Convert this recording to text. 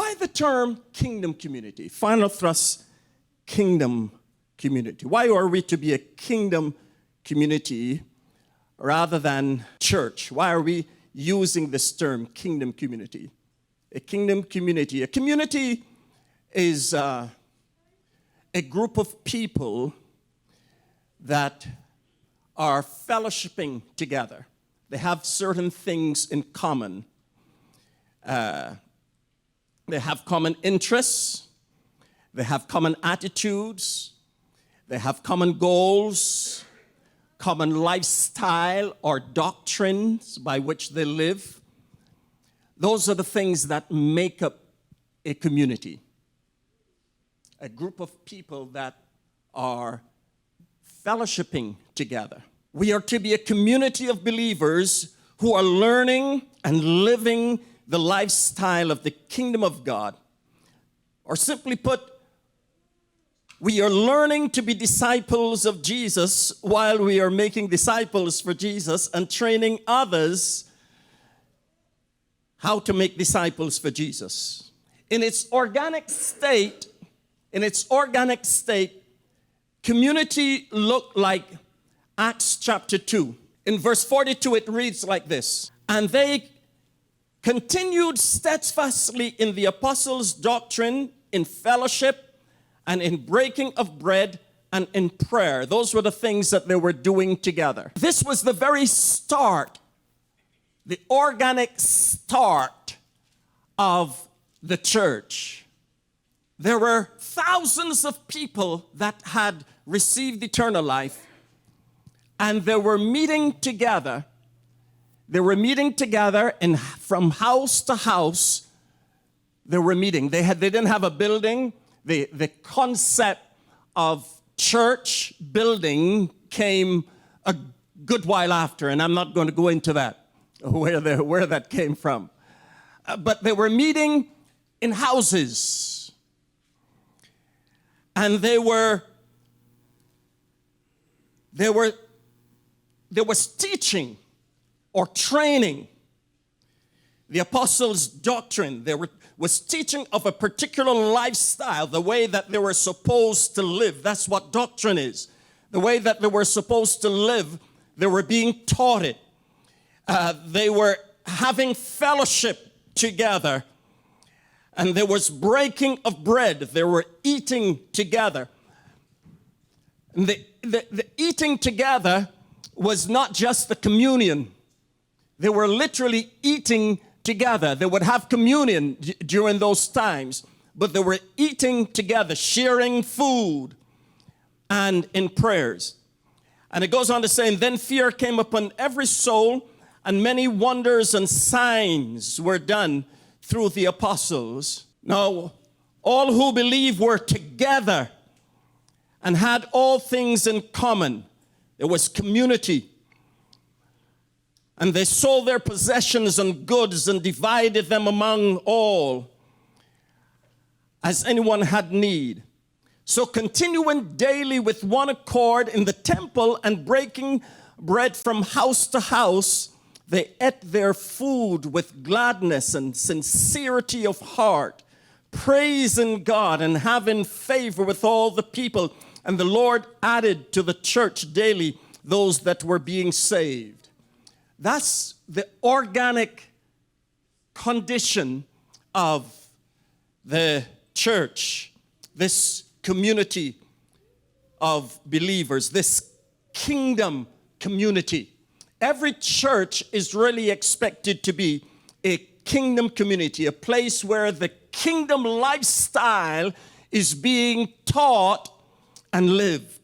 Why the term kingdom community? Final thrust, kingdom community. Why are we to be a kingdom community rather than church? Why are we using this term, kingdom community? A kingdom community. A community is a group of people that are fellowshipping together. They have certain things in common. They have common interests. They have common attitudes. They have common goals, common lifestyle or doctrines by which they live. Those are the things that make up a community. A group of people that are fellowshipping together. We are to be a community of believers who are learning and living the lifestyle of the kingdom of God. Or simply put, we are learning to be disciples of Jesus while we are making disciples for Jesus and training others how to make disciples for Jesus. In its organic state, community looked like Acts chapter 2. In verse 42, it reads like this: "And they continued steadfastly in the apostles' doctrine, in fellowship, and in breaking of bread, and in prayer." Those were the things that they were doing together. This was the very start, the organic start of the church. There were thousands of people that had received eternal life, and they were meeting together. They were meeting together, and from house to house, they were meeting. They didn't have a building. The concept of church building came a good while after, and I'm not going to go into that, where that came from. But they were meeting in houses, and there was teaching or training. The apostles' doctrine, there was teaching of a particular lifestyle, the way that they were supposed to live. That's what doctrine is. The way that they were supposed to live, they were being taught it. They were having fellowship together, and there was breaking of bread. They were eating together. And the eating together was not just the communion. They were literally eating together. They would have communion during those times, but they were eating together, sharing food, and in prayers. And it goes on to say, "And then fear came upon every soul, and many wonders and signs were done through the apostles." Now, all who believed were together and had all things in common. There was community. And they sold their possessions and goods and divided them among all as anyone had need. So continuing daily with one accord in the temple and breaking bread from house to house, they ate their food with gladness and sincerity of heart, praising God and having favor with all the people. And the Lord added to the church daily those that were being saved. That's the organic condition of the church, this community of believers, this kingdom community. Every church is really expected to be a kingdom community, a place where the kingdom lifestyle is being taught and lived.